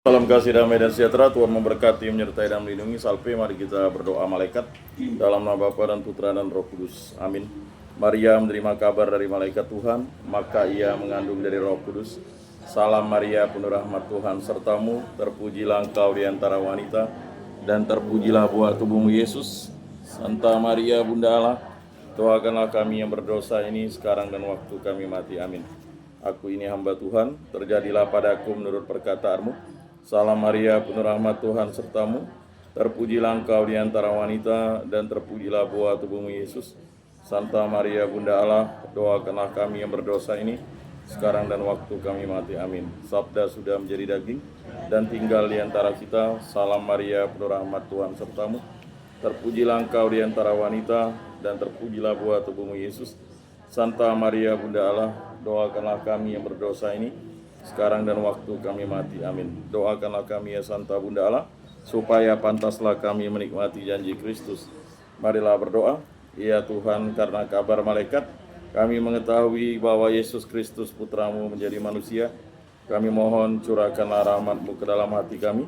Salam kasih, damai, dan sejahtera. Tuhan memberkati, menyertai, dan melindungi. Salve, mari kita berdoa malaikat. Dalam nama Bapa dan Putra dan Roh Kudus. Amin. Maria menerima kabar dari malaikat Tuhan, maka ia mengandung dari Roh Kudus. Salam Maria, penuh rahmat Tuhan sertamu, terpujilah engkau di antara wanita, dan terpujilah buah tubuhmu Yesus. Santa Maria, Bunda Allah, doakanlah kami yang berdosa ini sekarang dan waktu kami mati. Amin. Aku ini hamba Tuhan, terjadilah padaku menurut perkataanmu. Salam Maria, penuh rahmat Tuhan sertamu, terpujilah engkau di antara wanita, dan terpujilah buah tubuhmu Yesus. Santa Maria, Bunda Allah, doakanlah kami yang berdosa ini, sekarang dan waktu kami mati. Amin. Sabda sudah menjadi daging, dan tinggal di antara kita. Salam Maria, penuh rahmat Tuhan sertamu, terpujilah engkau di antara wanita, dan terpujilah buah tubuhmu Yesus. Santa Maria, Bunda Allah, doakanlah kami yang berdosa ini, sekarang dan waktu kami mati. Amin. Doakanlah kami ya Santa Bunda Allah, supaya pantaslah kami menikmati janji Kristus. Marilah berdoa. Ya Tuhan, karena kabar malaikat kami mengetahui bahwa Yesus Kristus Putramu menjadi manusia. Kami mohon curahkanlah rahmat-Mu ke dalam hati kami,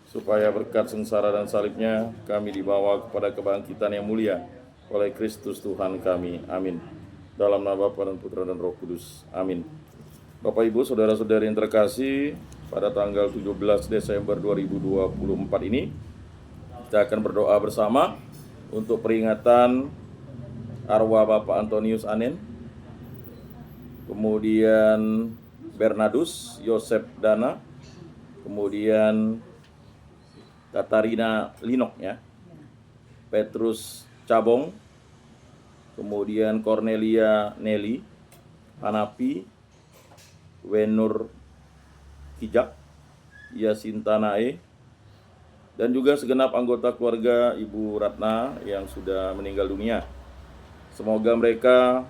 supaya berkat sengsara dan salibnya kami dibawa kepada kebangkitan yang mulia oleh Kristus Tuhan kami. Amin. Dalam nama Bapa dan Putra dan Roh Kudus. Amin. Bapak Ibu, saudara-saudari yang terkasih, pada tanggal 17 Desember 2024 ini kita akan berdoa bersama untuk peringatan arwah Bapak Antonius Anen, kemudian Bernardus Yosef Dana, kemudian Katarina Linok ya, Petrus Cabong, kemudian Cornelia Nelly, Hanapi, Wenur Kijak, Yasinta Nae, dan juga segenap anggota keluarga Ibu Ratna yang sudah meninggal dunia. Semoga mereka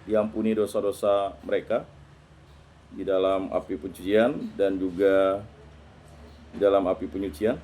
diampuni dosa-dosa mereka di dalam api penyucian dan juga di dalam api penyucian.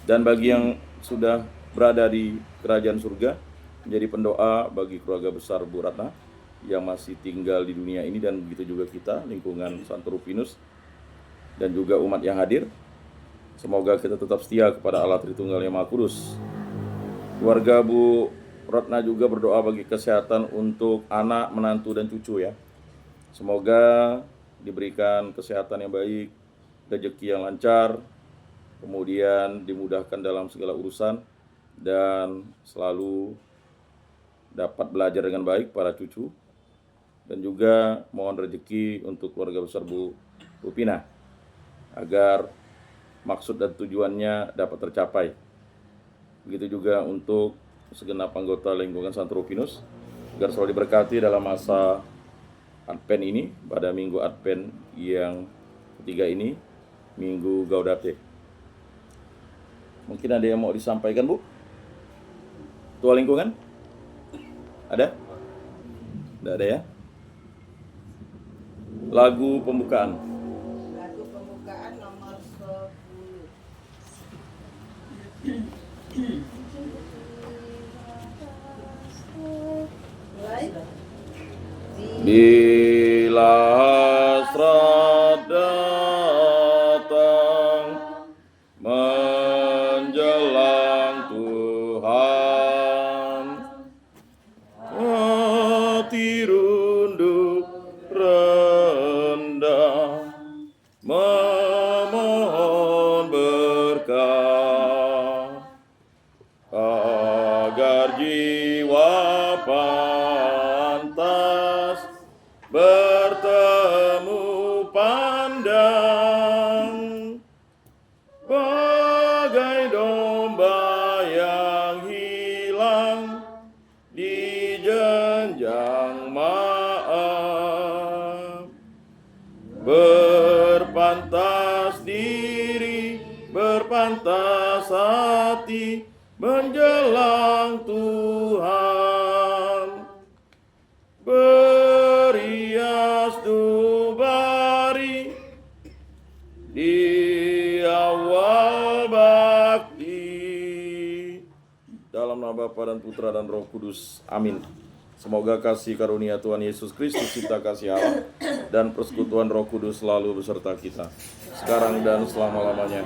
Dan bagi yang sudah berada di kerajaan surga, menjadi pendoa bagi keluarga besar Bu Ratna yang masih tinggal di dunia ini, dan begitu juga kita, lingkungan Santo Rupinus, dan juga umat yang hadir. Semoga kita tetap setia kepada Allah Tritunggal yang Maha Kudus. Keluarga Bu Ratna juga berdoa bagi kesehatan untuk anak, menantu, dan cucu ya. Semoga diberikan kesehatan yang baik, rezeki yang lancar, kemudian dimudahkan dalam segala urusan, dan selalu dapat belajar dengan baik para cucu. Dan juga mohon rezeki untuk keluarga besar Bu Rupina, agar maksud dan tujuannya dapat tercapai. Begitu juga untuk segenap anggota lingkungan Santo Rupinus, agar selalu diberkati dalam masa Advent ini, pada minggu Advent yang ketiga ini, Minggu Gaudate. Mungkin ada yang mau disampaikan Bu? Ketua lingkungan? Ada? Tidak ada ya? Lagu pembukaan. Lagu pembukaan nomor 10. Mulai. Bila hasrat datang menjelang Tuhan, hati runduk rendah memohon berkah, agar jiwa pantas bertemu pandang, bagai domba yang hilang di jenjang maaf. Berpantas diri, berpantas hati menjelang Tuhan. Berias dubari di awal bakti. Dalam nama Bapa dan Putra dan Roh Kudus. Amin. Semoga kasih karunia Tuhan Yesus Kristus, cinta kasih Allah, dan persekutuan Roh Kudus selalu beserta kita, sekarang dan selama-lamanya.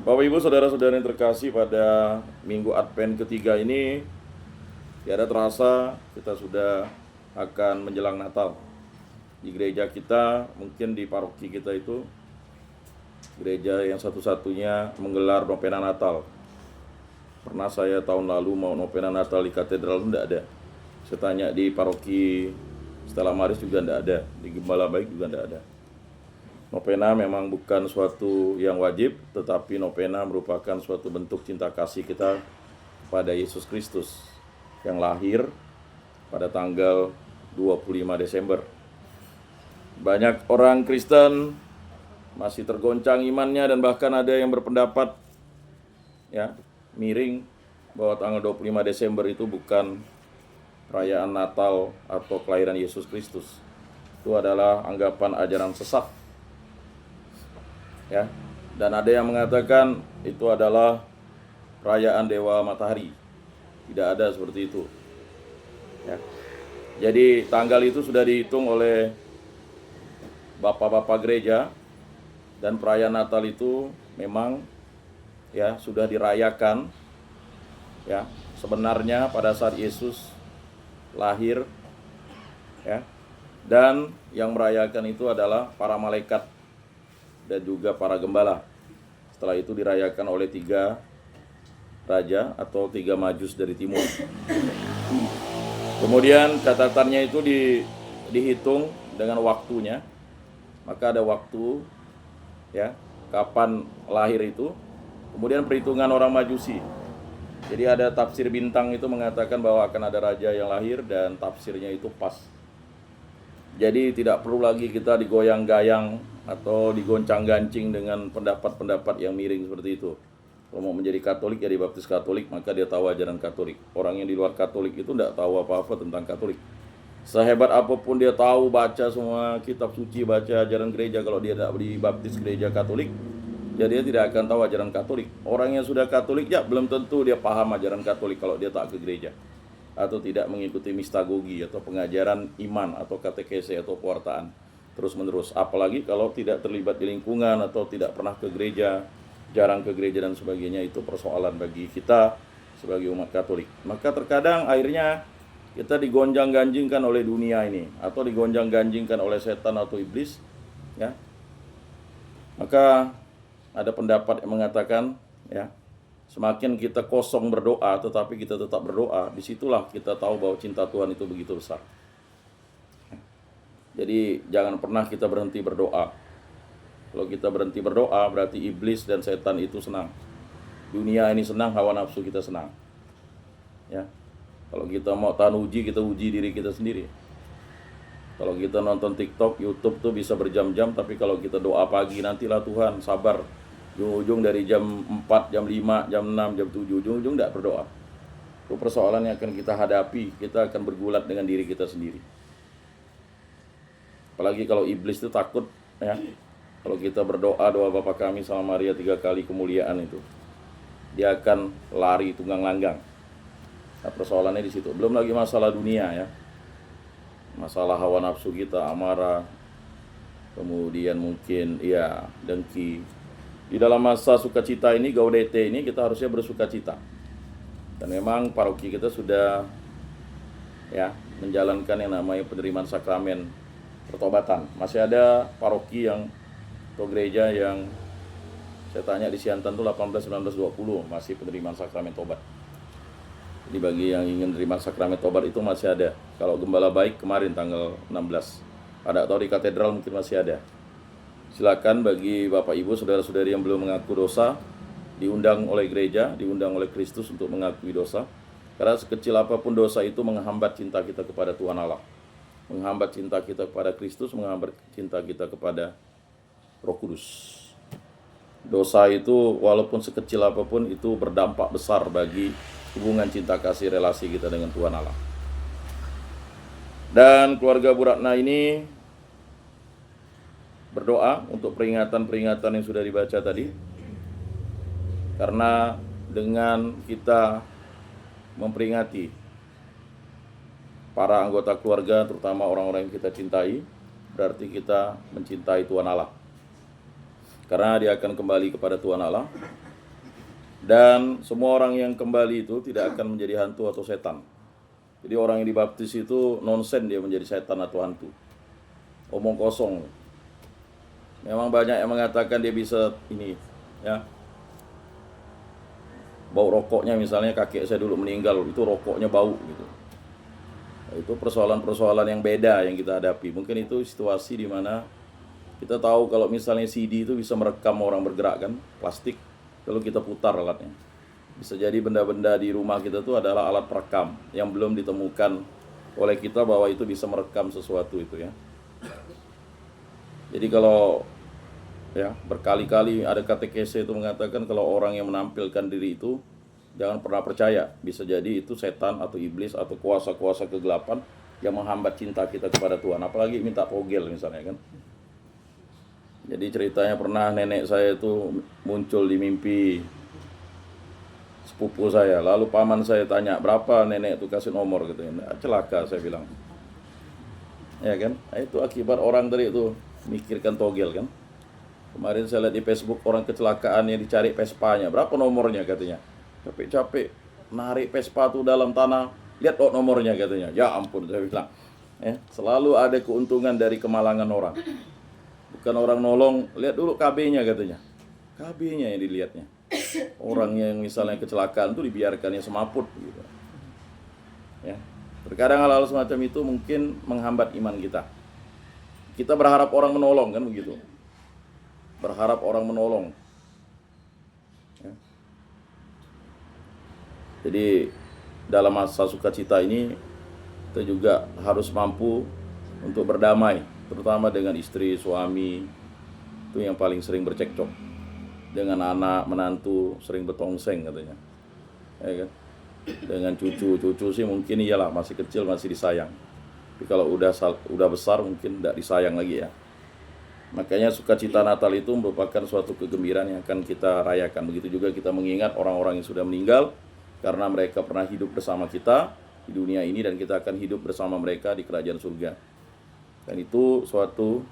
Bapak Ibu Saudara-saudara yang terkasih, pada Minggu Advent ketiga ini, tiada terasa kita sudah akan menjelang Natal. Di gereja kita, mungkin di paroki kita itu, gereja yang satu-satunya menggelar novena Natal. Pernah saya tahun lalu mau novena Natal di katedral, tidak ada. Saya tanya di paroki Stella Maris juga tidak ada, di Gembala Baik juga tidak ada. Novena memang bukan suatu yang wajib, tetapi novena merupakan suatu bentuk cinta kasih kita kepada Yesus Kristus yang lahir pada tanggal 25 Desember. Banyak orang Kristen masih tergoncang imannya, dan bahkan ada yang berpendapat miring bahwa tanggal 25 Desember itu bukan perayaan Natal atau kelahiran Yesus Kristus. Itu adalah anggapan ajaran sesat. Dan ada yang mengatakan itu adalah perayaan Dewa Matahari. Tidak ada seperti itu. Jadi tanggal itu sudah dihitung oleh bapak-bapak gereja, dan perayaan Natal itu memang sudah dirayakan sebenarnya pada saat Yesus lahir, dan yang merayakan itu adalah para malaikat dan juga para gembala. Setelah itu dirayakan oleh 3 raja atau 3 majus dari timur. Kemudian catatannya itu dihitung dengan waktunya, maka ada waktu kapan lahir itu. Kemudian perhitungan orang Majusi. Jadi ada tafsir bintang itu mengatakan bahwa akan ada raja yang lahir, dan tafsirnya itu pas. Jadi tidak perlu lagi kita digoyang-gayang atau digoncang-gancing dengan pendapat-pendapat yang miring seperti itu. Kalau mau menjadi Katolik ya dibaptis Katolik, maka dia tahu ajaran Katolik. Orang yang di luar Katolik itu tidak tahu apa-apa tentang Katolik. Sehebat apapun dia tahu, baca semua kitab suci, baca ajaran gereja, kalau dia tidak dibaptis gereja Katolik, ya dia tidak akan tahu ajaran Katolik. Orang yang sudah Katolik belum tentu dia paham ajaran Katolik kalau dia tak ke gereja, atau tidak mengikuti mistagogi atau pengajaran iman atau katekese atau pewartaan terus-menerus. Apalagi kalau tidak terlibat di lingkungan atau tidak pernah ke gereja, jarang ke gereja dan sebagainya. Itu persoalan bagi kita sebagai umat Katolik. Maka terkadang akhirnya kita digonjang-ganjingkan oleh dunia ini, atau digonjang-ganjingkan oleh setan atau iblis, Maka ada pendapat yang mengatakan, semakin kita kosong berdoa, tetapi kita tetap berdoa, disitulah kita tahu bahwa cinta Tuhan itu begitu besar. Jadi jangan pernah kita berhenti berdoa. Kalau kita berhenti berdoa, berarti iblis dan setan itu senang. Dunia ini senang, hawa nafsu kita senang. Kalau kita mau tahan uji, kita uji diri kita sendiri. Kalau kita nonton TikTok, YouTube tuh bisa berjam-jam, tapi kalau kita doa pagi, nantilah Tuhan, sabar. Ujung-ujung dari jam 4, jam 5, jam 6, jam 7, ujung-ujung tidak berdoa. Itu persoalan yang akan kita hadapi. Kita akan bergulat dengan diri kita sendiri. Apalagi kalau iblis itu takut, kalau kita berdoa, doa Bapa Kami Salam Maria 3 kali kemuliaan itu, dia akan lari tunggang langgang. Nah, persoalannya di situ. Belum lagi masalah dunia, masalah hawa nafsu kita, amarah, kemudian mungkin dengki. Di dalam masa sukacita ini, Gaudete ini, kita harusnya bersukacita. Dan memang paroki kita sudah menjalankan yang namanya penerimaan sakramen pertobatan. Masih ada paroki atau gereja yang saya tanya di Siantan itu 18, 19, 20 masih penerimaan sakramen tobat. Jadi bagi yang ingin menerima sakramen tobat itu masih ada. Kalau Gembala Baik kemarin tanggal 16, atau di katedral mungkin masih ada. Silakan bagi Bapak Ibu, saudara-saudari yang belum mengaku dosa, diundang oleh gereja, diundang oleh Kristus untuk mengakui dosa. Karena sekecil apapun dosa itu menghambat cinta kita kepada Tuhan Allah, menghambat cinta kita kepada Kristus, menghambat cinta kita kepada Roh Kudus. Dosa itu walaupun sekecil apapun itu berdampak besar bagi hubungan cinta kasih relasi kita dengan Tuhan Allah. Dan keluarga Bu Ratna ini berdoa untuk peringatan-peringatan yang sudah dibaca tadi. Karena dengan kita memperingati para anggota keluarga, terutama orang-orang yang kita cintai, berarti kita mencintai Tuhan Allah. Karena dia akan kembali kepada Tuhan Allah. Dan semua orang yang kembali itu tidak akan menjadi hantu atau setan. Jadi orang yang dibaptis itu nonsen dia menjadi setan atau hantu. Omong kosong. Memang banyak yang mengatakan dia bisa ini, ya. Bau rokoknya misalnya kakek saya dulu meninggal, itu rokoknya bau gitu. Itu persoalan-persoalan yang beda yang kita hadapi. Mungkin itu situasi di mana kita tahu kalau misalnya CD itu bisa merekam orang bergerak kan, plastik, kalau kita putar alatnya. Bisa jadi benda-benda di rumah kita itu adalah alat perekam yang belum ditemukan oleh kita bahwa itu bisa merekam sesuatu itu ya. Jadi kalau ya berkali-kali ada katekese itu mengatakan kalau orang yang menampilkan diri itu jangan pernah percaya, bisa jadi itu setan atau iblis atau kuasa-kuasa kegelapan yang menghambat cinta kita kepada Tuhan. Apalagi minta togel misalnya kan. Jadi ceritanya pernah nenek saya itu muncul di mimpi sepupu saya. Lalu paman saya tanya, berapa nenek itu kasih nomor gitu. Celaka saya bilang. Ya kan? Itu akibat orang tadi itu mikirkan togel kan. Kemarin saya lihat di Facebook orang kecelakaan yang dicari Vespanya. Berapa nomornya katanya? Capek-capek narik Vespa tuh dalam tanah, lihat nomornya katanya. Ya ampun saya bilang. Selalu ada keuntungan dari kemalangan orang. Bukan orang nolong, lihat dulu KB-nya katanya. KB-nya yang dilihatnya. Orang yang misalnya kecelakaan tuh dibiarkannya semaput gitu. Ya. Terkadang hal-hal semacam itu mungkin menghambat iman kita. Kita berharap orang menolong kan begitu. Berharap orang menolong. Jadi dalam masa sukacita ini kita juga harus mampu untuk berdamai, terutama dengan istri, suami, itu yang paling sering bercekcok. Dengan anak, menantu, sering betongseng katanya. Ya kan? Dengan cucu sih mungkin iyalah masih kecil masih disayang. Tapi kalau udah besar mungkin tidak disayang lagi ya. Makanya sukacita Natal itu merupakan suatu kegembiraan yang akan kita rayakan. Begitu juga kita mengingat orang-orang yang sudah meninggal, karena mereka pernah hidup bersama kita di dunia ini dan kita akan hidup bersama mereka di kerajaan surga. Dan itu suatu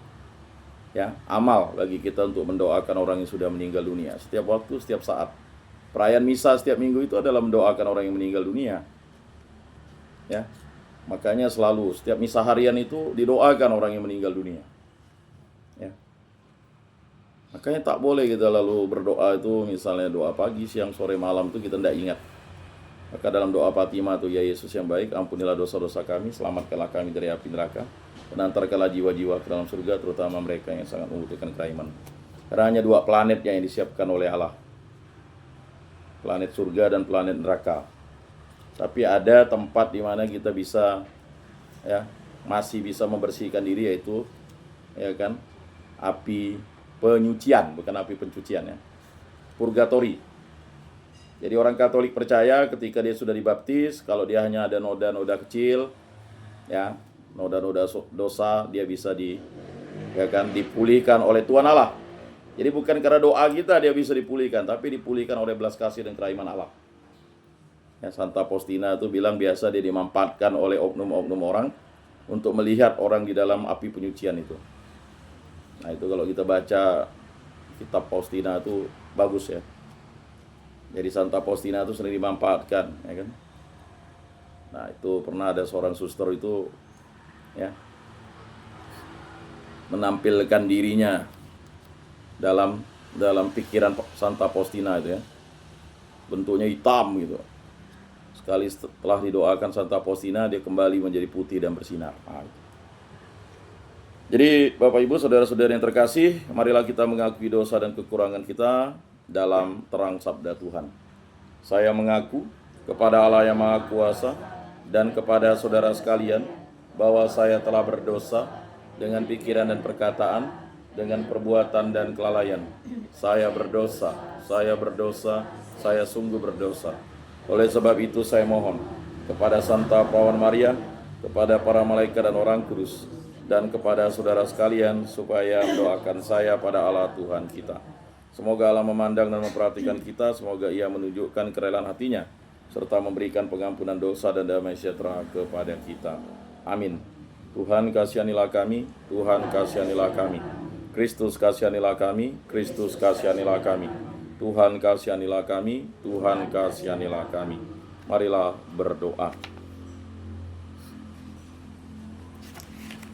ya amal bagi kita untuk mendoakan orang yang sudah meninggal dunia setiap waktu, setiap saat. Perayaan misa setiap minggu itu adalah mendoakan orang yang meninggal dunia. Ya. Makanya selalu setiap misa harian itu didoakan orang yang meninggal dunia. Ya. Makanya tak boleh kita lalu berdoa itu misalnya doa pagi, siang, sore, malam itu kita tidak ingat. Maka dalam doa Fatimah itu, ya Yesus yang baik, ampunilah dosa-dosa kami, selamatkanlah kami dari api neraka, dan antarkanlah jiwa-jiwa ke dalam surga, terutama mereka yang sangat membutuhkan keimanan. Karena hanya dua planet yang disiapkan oleh Allah, planet surga dan planet neraka. Tapi ada tempat di mana kita bisa ya masih bisa membersihkan diri, yaitu ya kan api penyucian, bukan api pencucian ya, purgatori. Jadi orang Katolik percaya ketika dia sudah dibaptis, kalau dia hanya ada noda-noda kecil, ya noda-noda dosa, dia bisa dipulihkan oleh Tuhan Allah. Jadi bukan karena doa kita dia bisa dipulihkan, tapi dipulihkan oleh belas kasih dan kerahiman Allah. Ya, Santa Faustina itu bilang biasa dia dimanfaatkan oleh oknum-oknum orang untuk melihat orang di dalam api penyucian itu. Nah itu kalau kita baca kitab Faustina itu bagus ya. Jadi Santa Faustina itu sering dimanfaatkan, ya kan? Nah itu pernah ada seorang suster itu, ya, menampilkan dirinya dalam pikiran Santa Faustina itu ya, bentuknya hitam gitu. Sekali setelah didoakan Santa Faustina, dia kembali menjadi putih dan bersinar. Nah, jadi Bapak Ibu, saudara-saudara yang terkasih, marilah kita mengakui dosa dan kekurangan kita dalam terang sabda Tuhan. Saya mengaku kepada Allah yang Maha Kuasa dan kepada saudara sekalian bahwa saya telah berdosa dengan pikiran dan perkataan, dengan perbuatan dan kelalaian. Saya berdosa, saya sungguh berdosa. Oleh sebab itu saya mohon kepada Santa Perawan Maria, kepada para malaikat dan orang kudus, dan kepada saudara sekalian supaya mendoakan saya pada Allah Tuhan kita. Semoga Allah memandang dan memperhatikan kita, semoga Ia menunjukkan kerelaan hatinya, serta memberikan pengampunan dosa dan damai sejahtera kepada kita. Amin. Tuhan kasihanilah kami, Tuhan kasihanilah kami. Kristus kasihanilah kami, Kristus kasihanilah kami. Tuhan kasihanilah kami, Tuhan kasihanilah kami. Marilah berdoa.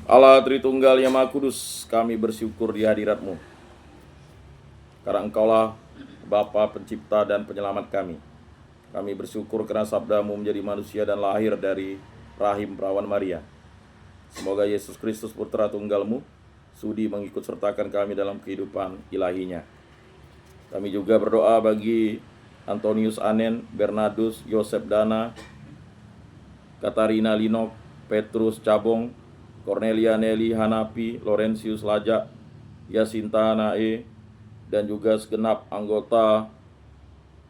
Allah Tritunggal yang Maha Kudus, kami bersyukur di hadirat-Mu. Karena Engkaulah Bapa pencipta dan penyelamat kami. Kami bersyukur karena sabda-Mu menjadi manusia dan lahir dari rahim perawan Maria. Semoga Yesus Kristus Putra Tunggal-Mu sudi mengikut sertakan kami dalam kehidupan ilahinya. Kami juga berdoa bagi Antonius Anen, Bernardus, Yosef Dana, Katarina Linok, Petrus Cabong, Cornelia Nelly Hanapi, Laurentius Lajak, Yasinta Nae, dan juga segenap anggota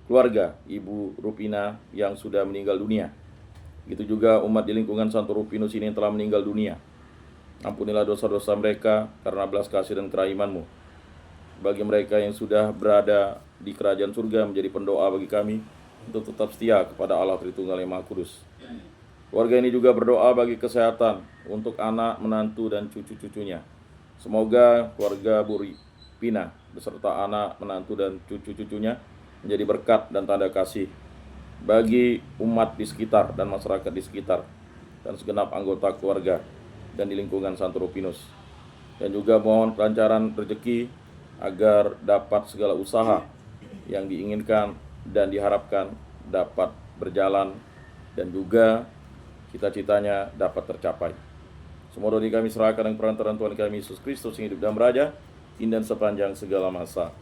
keluarga Ibu Rupina yang sudah meninggal dunia. Itu juga umat di lingkungan Santo Rupinus ini yang telah meninggal dunia. Ampunilah dosa-dosa mereka karena belas kasih dan kerahiman-Mu. Bagi mereka yang sudah berada di kerajaan surga, menjadi pendoa bagi kami untuk tetap setia kepada Allah Tritunggal yang Maha Kudus. Keluarga ini juga berdoa bagi kesehatan untuk anak, menantu, dan cucu-cucunya. Semoga keluarga Bu Rupina beserta anak, menantu, dan cucu-cucunya menjadi berkat dan tanda kasih bagi umat di sekitar dan masyarakat di sekitar dan segenap anggota keluarga dan di lingkungan Santo Rupinus. Dan juga mohon kelancaran rezeki agar dapat segala usaha yang diinginkan dan diharapkan dapat berjalan dan juga cita-citanya dapat tercapai. Semua doa kami serahkan dengan perantaraan Tuhan kami Yesus Kristus yang hidup dan beraja, kini dan sepanjang segala masa.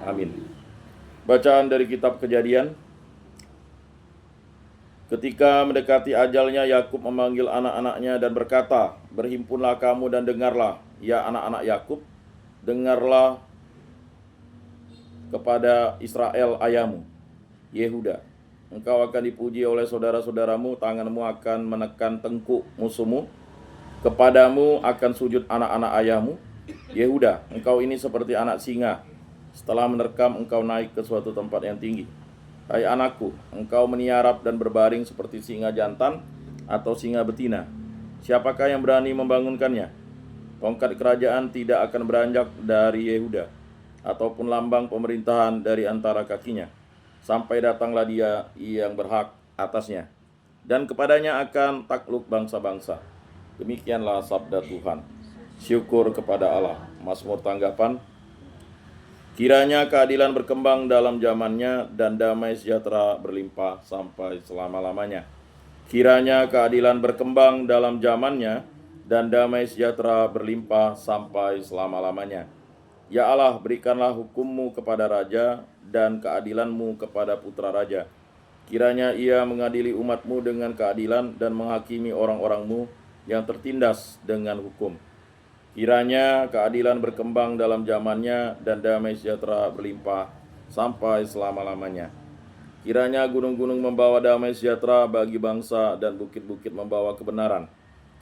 Amin. Bacaan dari kitab Kejadian. Ketika mendekati ajalnya, Yakub memanggil anak-anaknya dan berkata, "Berhimpunlah kamu dan dengarlah, ya anak-anak Yakub, dengarlah kepada Israel ayahmu, Yehuda. Engkau akan dipuji oleh saudara-saudaramu, tanganmu akan menekan tengkuk musuhmu, kepadamu akan sujud anak-anak ayahmu. Yehuda, engkau ini seperti anak singa, setelah menerkam engkau naik ke suatu tempat yang tinggi. Hai anakku, engkau meniarap dan berbaring seperti singa jantan atau singa betina. Siapakah yang berani membangunkannya? Tongkat kerajaan tidak akan beranjak dari Yehuda, ataupun lambang pemerintahan dari antara kakinya, sampai datanglah Dia yang berhak atasnya, dan kepadanya akan takluk bangsa-bangsa." Demikianlah sabda Tuhan. Syukur kepada Allah. Mazmur tanggapan. Kiranya keadilan berkembang dalam zamannya dan damai sejahtera berlimpah sampai selama-lamanya. Kiranya keadilan berkembang dalam zamannya dan damai sejahtera berlimpah sampai selama-lamanya. Ya Allah, berikanlah hukum-Mu kepada raja dan keadilan-Mu kepada putra raja. Kiranya Ia mengadili umat-Mu dengan keadilan dan menghakimi orang-orang-Mu yang tertindas dengan hukum. Kiranya keadilan berkembang dalam zamannya dan damai sejahtera berlimpah sampai selama-lamanya. Kiranya gunung-gunung membawa damai sejahtera bagi bangsa dan bukit-bukit membawa kebenaran.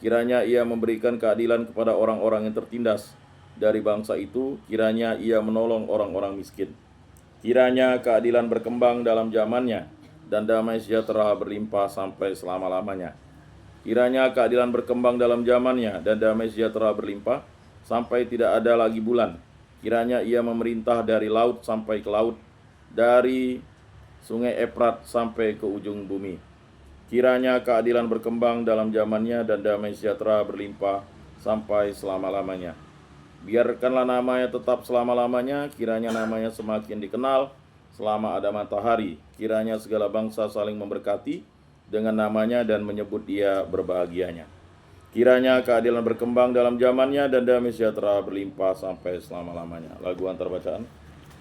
Kiranya Ia memberikan keadilan kepada orang-orang yang tertindas dari bangsa itu. Kiranya Ia menolong orang-orang miskin. Kiranya keadilan berkembang dalam zamannya dan damai sejahtera berlimpah sampai selama-lamanya. Kiranya keadilan berkembang dalam zamannya dan damai sejahtera berlimpah sampai tidak ada lagi bulan. Kiranya Ia memerintah dari laut sampai ke laut, dari sungai Efrat sampai ke ujung bumi. Kiranya keadilan berkembang dalam zamannya dan damai sejahtera berlimpah sampai selama-lamanya. Biarkanlah namanya tetap selama-lamanya, kiranya namanya semakin dikenal selama ada matahari. Kiranya segala bangsa saling memberkati dengan namanya dan menyebut Dia berbahagianya. Kiranya keadilan berkembang dalam zamannya dan damai sejahtera berlimpah sampai selama-lamanya. Lagu antar bacaan.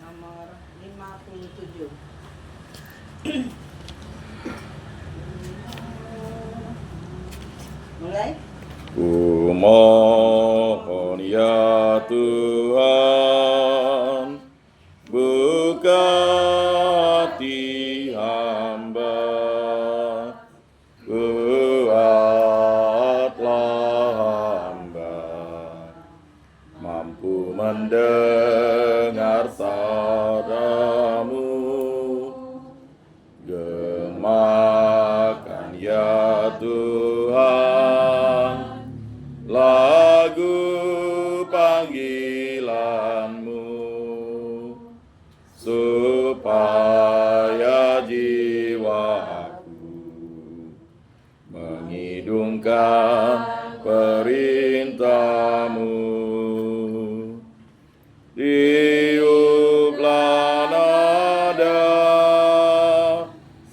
Nomor 57. Mulai. Ku mohon ya Tuhan, buka hati hamba, kuatlah hamba, mampu mendengar sabda-Mu, gemar supaya jiwaku mengidungkan perintah-Mu. Tiuplah nada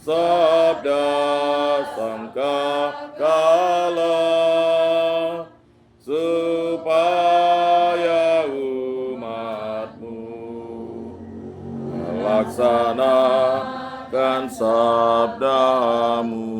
sabda sangkakala supaya umat-Mu melaksanakan sabda-Mu.